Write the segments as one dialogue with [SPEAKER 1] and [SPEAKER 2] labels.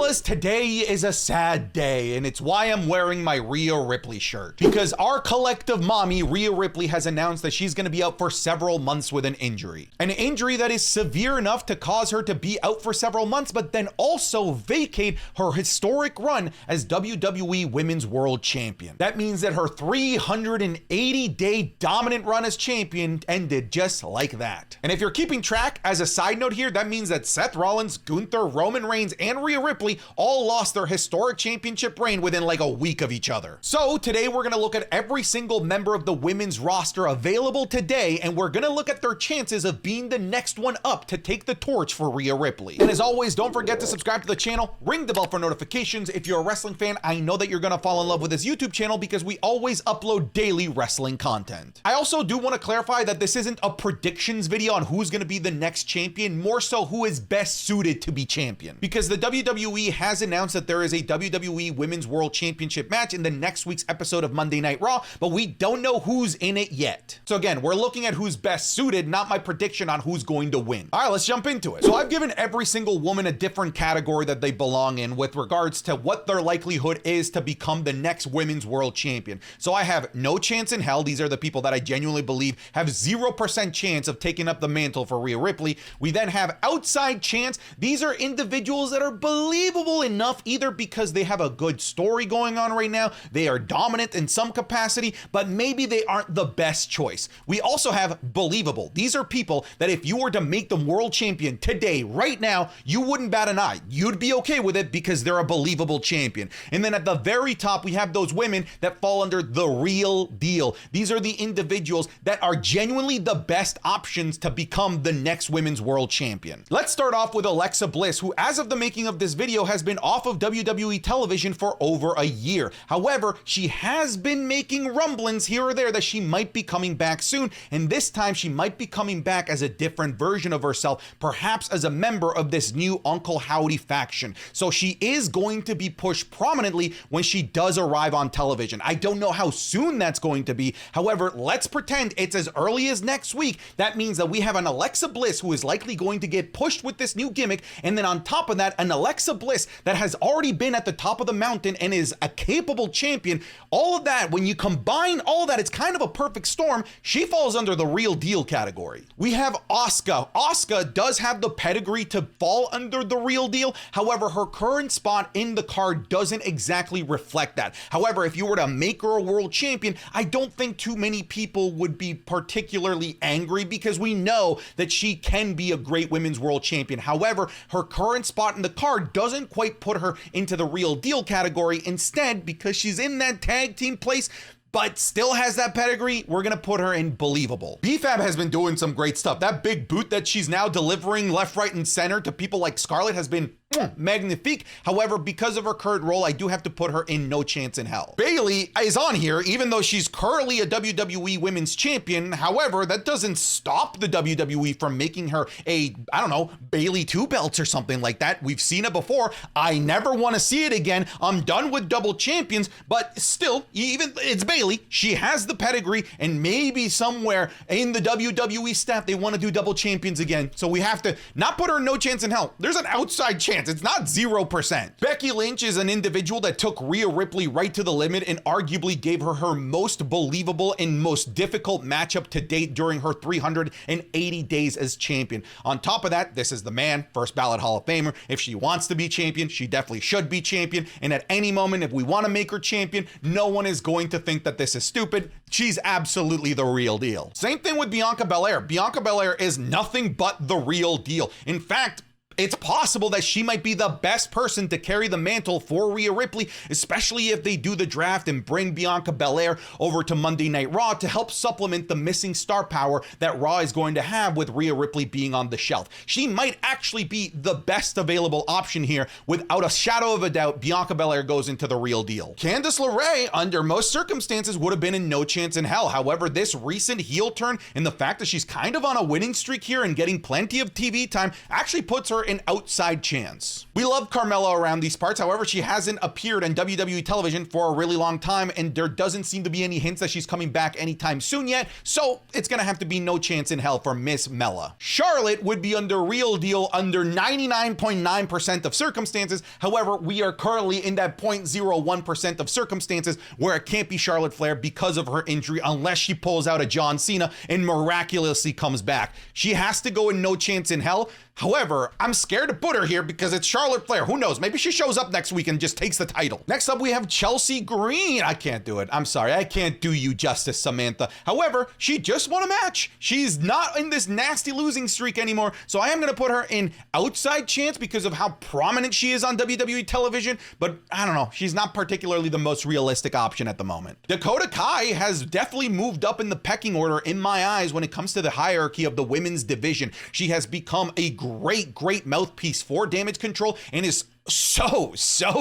[SPEAKER 1] Fellas, today is a sad day, and it's why I'm wearing my Rhea Ripley shirt. Because our collective mommy, Rhea Ripley, has announced that she's gonna be out for several months with an injury. An injury that is severe enough to cause her to be out for several months, but then also vacate her historic run as WWE Women's World Champion. That means that her 380-day dominant run as champion ended just like that. And if you're keeping track, as a side note here, that means that Seth Rollins, Gunther, Roman Reigns, and Rhea Ripley all lost their historic championship reign within like a week of each other. So today we're gonna look at every single member of the women's roster available today, and we're gonna look at their chances of being the next one up to take the torch for Rhea Ripley. And as always, don't forget to subscribe to the channel, ring the bell for notifications. If you're a wrestling fan, I know that you're gonna fall in love with this YouTube channel because we always upload daily wrestling content. I also do want to clarify that this isn't a predictions video on who's gonna be the next champion, more so who is best suited to be champion. Because the WWE has announced that there is a WWE Women's World Championship match in the next week's episode of Monday Night Raw, but we don't know who's in it yet. So again, we're looking at who's best suited, not my prediction on who's going to win. All right, let's jump into it. So I've given every single woman a different category that they belong in with regards to what their likelihood is to become the next Women's World Champion. So I have no chance in hell. These are the people that I genuinely believe have 0% chance of taking up the mantle for Rhea Ripley. We then have outside chance. These are individuals that are believable enough, either because they have a good story going on right now, they are dominant in some capacity, but maybe they aren't the best choice. We also have believable. These are people that if you were to make them world champion today, right now, you wouldn't bat an eye. You'd be okay with it because they're a believable champion. And then at the very top, we have those women that fall under the real deal. These are the individuals that are genuinely the best options to become the next women's world champion. Let's start off with Alexa Bliss, who as of the making of this video has been off of WWE television for over a year. However, she has been making rumblings here or there that she might be coming back soon, and this time she might be coming back as a different version of herself, perhaps as a member of this new Uncle Howdy faction. So she is going to be pushed prominently when she does arrive on television. I don't know how soon that's going to be. However, let's pretend it's as early as next week. That means that we have an Alexa Bliss who is likely going to get pushed with this new gimmick, and then on top of that, an Alexa Bliss that has already been at the top of the mountain and is a capable champion. All of that, when you combine all of that, it's kind of a perfect storm. She falls under the real deal category. We have Asuka. Asuka does have the pedigree to fall under the real deal. However, her current spot in the card doesn't exactly reflect that. However, if you were to make her a world champion, I don't think too many people would be particularly angry because we know that she can be a great women's world champion. However, her current spot in the card doesn't quite put her into the real deal category. Instead, because she's in that tag team place but still has that pedigree, we're gonna put her in believable. B-Fab has been doing some great stuff. That big boot that she's now delivering left, right, and center to people like Scarlett has been magnifique. However, because of her current role, I do have to put her in no chance in hell. Bayley is on here, even though she's currently a WWE Women's Champion. However, that doesn't stop the WWE from making her a, I don't know, Bayley 2 belts or something like that. We've seen it before. I never want to see it again. I'm done with double champions, but still, even it's Bayley. She has the pedigree, and maybe somewhere in the WWE staff, they want to do double champions again. So we have to not put her in no chance in hell. There's an outside chance. It's not 0%. Becky Lynch is an individual that took Rhea Ripley right to the limit and arguably gave her her most believable and most difficult matchup to date during her 380 days as champion. On top of that, this is the man, first ballot Hall of Famer. If she wants to be champion, she definitely should be champion. And at any moment, if we want to make her champion, no one is going to think that this is stupid. She's absolutely the real deal. Same thing with Bianca Belair. Bianca Belair is nothing but the real deal. In fact, it's possible that she might be the best person to carry the mantle for Rhea Ripley, especially if they do the draft and bring Bianca Belair over to Monday Night Raw to help supplement the missing star power that Raw is going to have with Rhea Ripley being on the shelf. She might actually be the best available option here. Without a shadow of a doubt, Bianca Belair goes into the real deal. Candice LeRae, under most circumstances, would have been in no chance in hell. However, this recent heel turn and the fact that she's kind of on a winning streak here and getting plenty of TV time actually puts her an outside chance. We love Carmella around these parts. However, she hasn't appeared on WWE television for a really long time, and there doesn't seem to be any hints that she's coming back anytime soon yet, so it's gonna have to be no chance in hell for Miss Mella. Charlotte would be under Real Deal under 99.9% of circumstances. However, we are currently in that 0.01% of circumstances where it can't be Charlotte Flair because of her injury unless she pulls out a John Cena and miraculously comes back. She has to go in no chance in hell. However, I'm scared to put her here because it's Charlotte Flair. Who knows? Maybe she shows up next week and just takes the title. Next up, we have Chelsea Green. I can't do it. I'm sorry. I can't do you justice, Samantha. However, she just won a match. She's not in this nasty losing streak anymore. So I am going to put her in outside chance because of how prominent she is on WWE television. But I don't know. She's not particularly the most realistic option at the moment. Dakota Kai has definitely moved up in the pecking order in my eyes when it comes to the hierarchy of the women's division. She has become a great mouthpiece for Damage Control and is so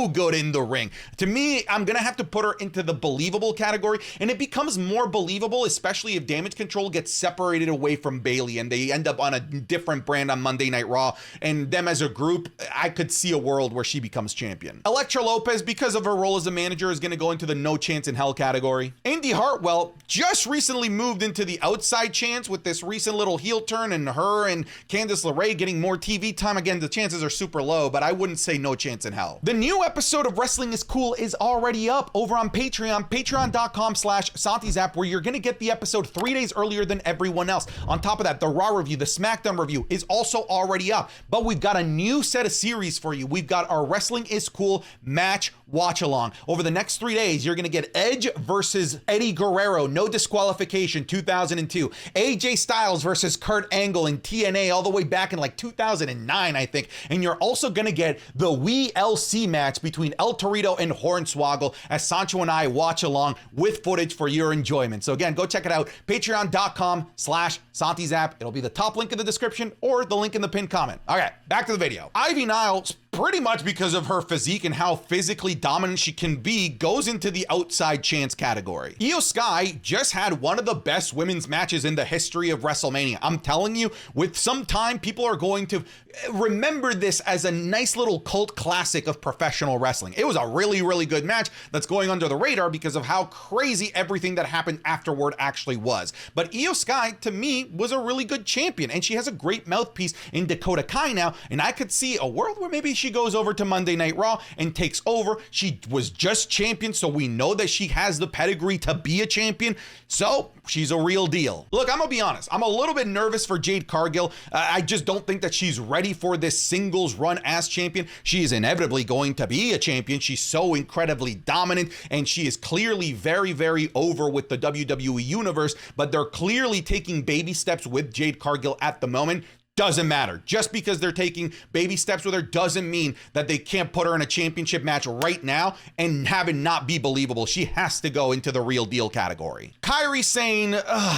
[SPEAKER 1] good in the ring. To me, I'm gonna have to put her into the believable category, and it becomes more believable, especially if Damage Control gets separated away from Bayley and they end up on a different brand on Monday Night Raw, and them as a group, I could see a world where she becomes champion. Elektra Lopez, because of her role as a manager, is gonna go into the no chance in hell category. Indy Hartwell just recently moved into the outside chance with this recent little heel turn, and her and Candice LeRae getting more TV time. Again, the chances are super low, but I wouldn't say no chance in hell. The new episode of Wrestling is Cool is already up over on Patreon, patreon.com/SantiZap, where you're gonna get the episode 3 days earlier than everyone else. On top of that, the Raw review, the SmackDown review is also already up, but we've got a new set of series for you. We've got our Wrestling is Cool match watch along. Over the next 3 days, you're gonna get Edge versus Eddie Guerrero, no disqualification, 2002. AJ Styles versus Kurt Angle in TNA all the way back in like 2009, I think. And you're also gonna get the WeLC match between El Torito and Hornswoggle as Sancho and I watch along with footage for your enjoyment. So again, go check it out, patreon.com/SantiZap. It'll be the top link in the description or the link in the pinned comment. Okay, back to the video. Ivy Niles, pretty much because of her physique and how physically dominant she can be, goes into the outside chance category. Io Sky just had one of the best women's matches in the history of WrestleMania. I'm telling you, with some time, people are going to remember this as a nice little cult classic of professional wrestling. It was a really good match that's going under the radar because of how crazy everything that happened afterward actually was. But Io Sky, to me, was a really good champion, and she has a great mouthpiece in Dakota Kai now, and I could see a world where maybe she goes over to Monday Night Raw and takes over. She was just champion, so we know that she has the pedigree to be a champion, so she's a real deal. Look, I'm gonna be honest, I'm a little bit nervous for Jade Cargill. I just don't think that she's ready for this singles run as champion. She is inevitably going to be a champion. She's so incredibly dominant, and she is clearly very over with the WWE universe, but they're clearly taking baby steps with Jade Cargill at the moment. Doesn't matter. Just because they're taking baby steps with her doesn't mean that they can't put her in a championship match right now and have it not be believable. She has to go into the real deal category. Kairi Sane,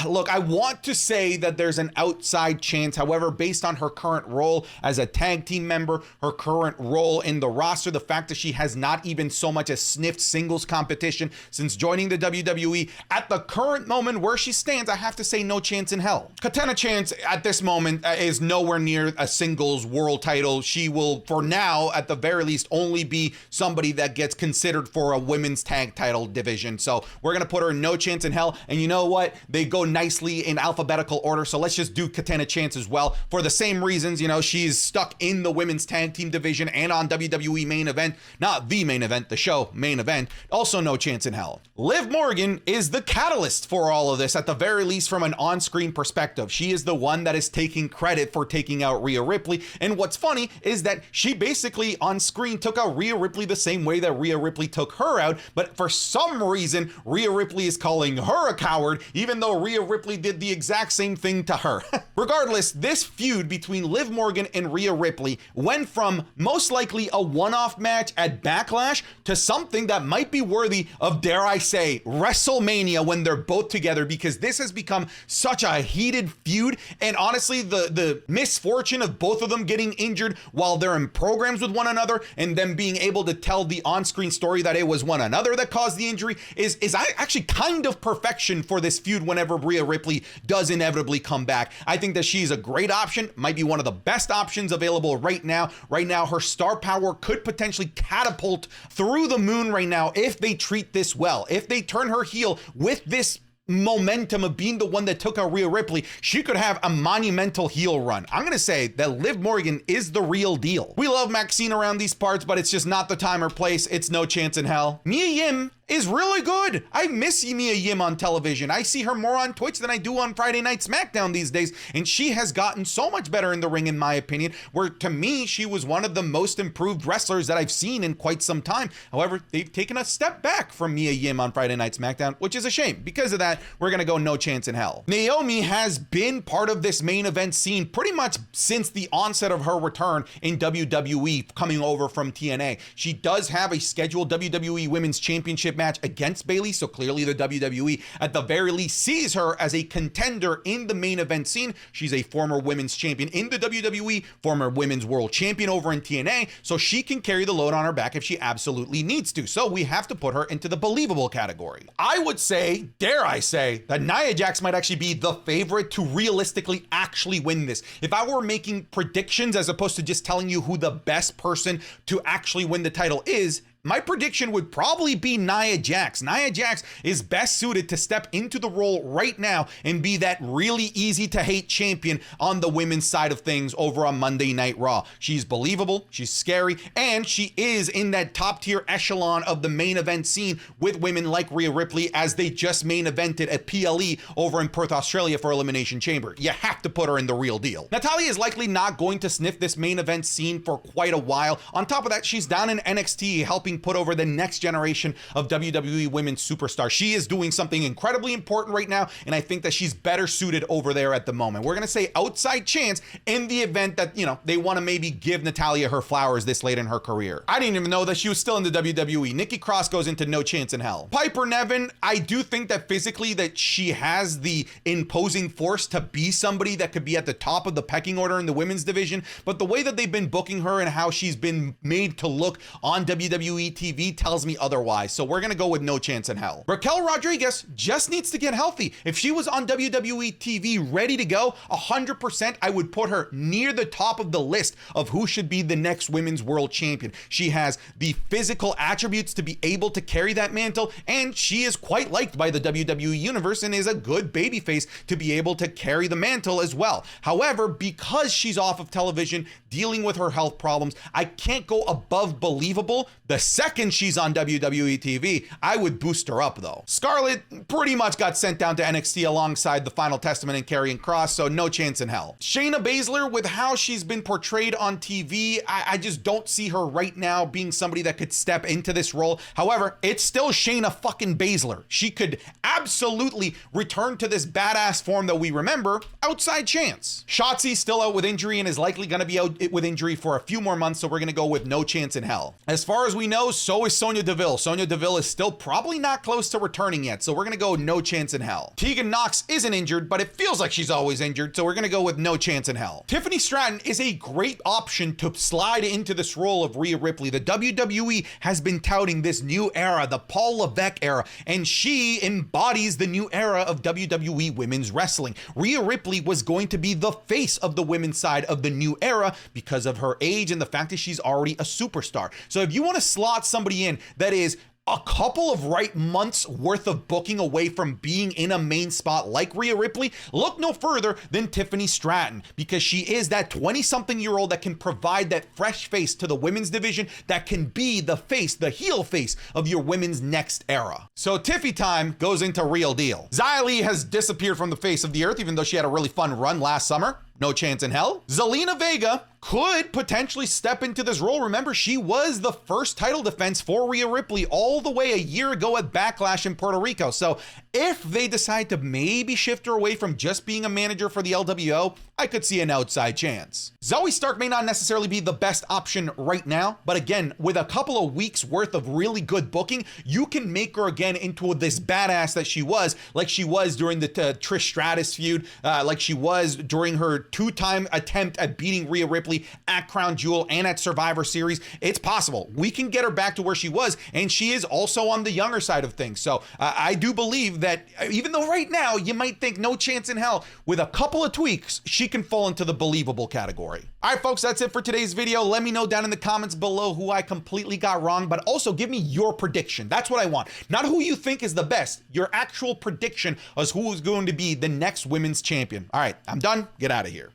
[SPEAKER 1] look, I want to say that there's an outside chance. However, based on her current role as a tag team member, her current role in the roster, the fact that she has not even so much as sniffed singles competition since joining the WWE, at the current moment where she stands, I have to say no chance in hell. Katana Chance at this moment is nowhere near a singles world title. She will, for now, at the very least, only be somebody that gets considered for a women's tag title division. So we're gonna put her in no chance in hell. And you know what? They go nicely in alphabetical order. So let's just do Katana Chance as well. For the same reasons, you know, she's stuck in the women's tag team division and on WWE main event, not the main event, the show main event. Also no chance in hell. Liv Morgan is the catalyst for all of this, at the very least from an on-screen perspective. She is the one that is taking credit for taking out Rhea Ripley. And what's funny is that she basically on screen took out Rhea Ripley the same way that Rhea Ripley took her out, but for some reason Rhea Ripley is calling her a coward, even though Rhea Ripley did the exact same thing to her. Regardless, this feud between Liv Morgan and Rhea Ripley went from most likely a one-off match at Backlash to something that might be worthy of, dare I say, WrestleMania when they're both together, because this has become such a heated feud. And honestly, the misfortune of both of them getting injured while they're in programs with one another, and them being able to tell the on-screen story that it was one another that caused the injury is actually kind of perfection for this feud whenever Rhea Ripley does inevitably come back. I think that she's a great option, might be one of the best options available right now. Right now, her star power could potentially catapult through the moon right now if they treat this well. If they turn her heel with this momentum of being the one that took out Rhea Ripley, she could have a monumental heel run. I'm gonna say that Liv Morgan is the real deal. We love Maxine around these parts, but it's just not the time or place. It's no chance in hell. Mia Yim is really good. I miss Mia Yim on television. I see her more on Twitch than I do on Friday Night SmackDown these days, and she has gotten so much better in the ring, in my opinion, where to me, she was one of the most improved wrestlers that I've seen in quite some time. However, they've taken a step back from Mia Yim on Friday Night SmackDown, which is a shame. Because of that, we're gonna go no chance in hell. Naomi has been part of this main event scene pretty much since the onset of her return in WWE, coming over from TNA. She does have a scheduled WWE Women's Championship match against Bayley, so clearly the WWE at the very least sees her as a contender in the main event scene. She's a former women's champion in the WWE, former women's world champion over in TNA, so she can carry the load on her back if she absolutely needs to. So we have to put her into the believable category. I would say, dare I say, that Nia Jax might actually be the favorite to realistically actually win this. If I were making predictions as opposed to just telling you who the best person to actually win the title is, my prediction would probably be Nia Jax. Nia Jax is best suited to step into the role right now and be that really easy to hate champion on the women's side of things over on Monday Night Raw. She's believable, she's scary, and she is in that top tier echelon of the main event scene with women like Rhea Ripley, as they just main evented at PLE over in Perth, Australia for Elimination Chamber. You have to put her in the real deal. Natalya is likely not going to sniff this main event scene for quite a while. On top of that, she's down in NXT helping put over the next generation of WWE women's superstars. She is doing something incredibly important right now, and I think that she's better suited over there at the moment. We're gonna say outside chance in the event that, you know, they want to maybe give Natalya her flowers this late in her career. I didn't even know that she was still in the WWE. Nikki Cross goes into no chance in hell. Piper Niven, I do think that physically that she has the imposing force to be somebody that could be at the top of the pecking order in the women's division, but the way that they've been booking her and how she's been made to look on WWE TV tells me otherwise, so we're gonna go with no chance in hell. Raquel Rodriguez just needs to get healthy. If she was on WWE TV ready to go 100%, I would put her near the top of the list of who should be the next women's world champion. She has the physical attributes to be able to carry that mantle, and she is quite liked by the WWE universe and is a good babyface to be able to carry the mantle as well. However, because she's off of television dealing with her health problems, I can't go above believable. The second she's on WWE TV, I would boost her up though. Scarlett pretty much got sent down to NXT alongside the Final Testament and Karrion Kross, so no chance in hell. Shayna Baszler, with how she's been portrayed on TV, I just don't see her right now being somebody that could step into this role. However, it's still Shayna fucking Baszler. She could absolutely return to this badass form that we remember. Outside chance. Shotzi's still out with injury and is likely gonna be out with injury for a few more months, so we're gonna go with no chance in hell. As far as we know, so is Sonya Deville. Sonya Deville is still probably not close to returning yet, so we're gonna go no chance in hell. Tegan Nox isn't injured, but it feels like she's always injured, so we're gonna go with no chance in hell. Tiffany Stratton is a great option to slide into this role of Rhea Ripley. The WWE has been touting this new era, the Paul Levesque era, and she embodies the new era of WWE women's wrestling. Rhea Ripley was going to be the face of the women's side of the new era because of her age and the fact that she's already a superstar. So if you want to slot somebody in that is a couple of right months worth of booking away from being in a main spot like Rhea Ripley, look no further than Tiffany Stratton, because she is that 20-something-year-old that can provide that fresh face to the women's division, that can be the face, the heel face of your women's next era. So Tiffy time goes into real deal. Xia Li has disappeared from the face of the earth, even though she had a really fun run last summer. No chance in hell. Zelina Vega could potentially step into this role. Remember, she was the first title defense for Rhea Ripley all the way a year ago at Backlash in Puerto Rico. So if they decide to maybe shift her away from just being a manager for the LWO, I could see an outside chance. Zoe Stark may not necessarily be the best option right now, but again, with a couple of weeks worth of really good booking, you can make her again into this badass that she was, like she was during the Trish Stratus feud, like she was during her two-time attempt at beating Rhea Ripley at Crown Jewel and at Survivor Series. It's possible. We can get her back to where she was, and she is also on the younger side of things. So I do believe that even though right now you might think no chance in hell, with a couple of tweaks, she can fall into the believable category. All right, folks, that's it for today's video. Let me know down in the comments below who I completely got wrong, but also give me your prediction. That's what I want. Not who you think is the best, your actual prediction as who is going to be the next women's champion. All right, I'm done. Get out of here.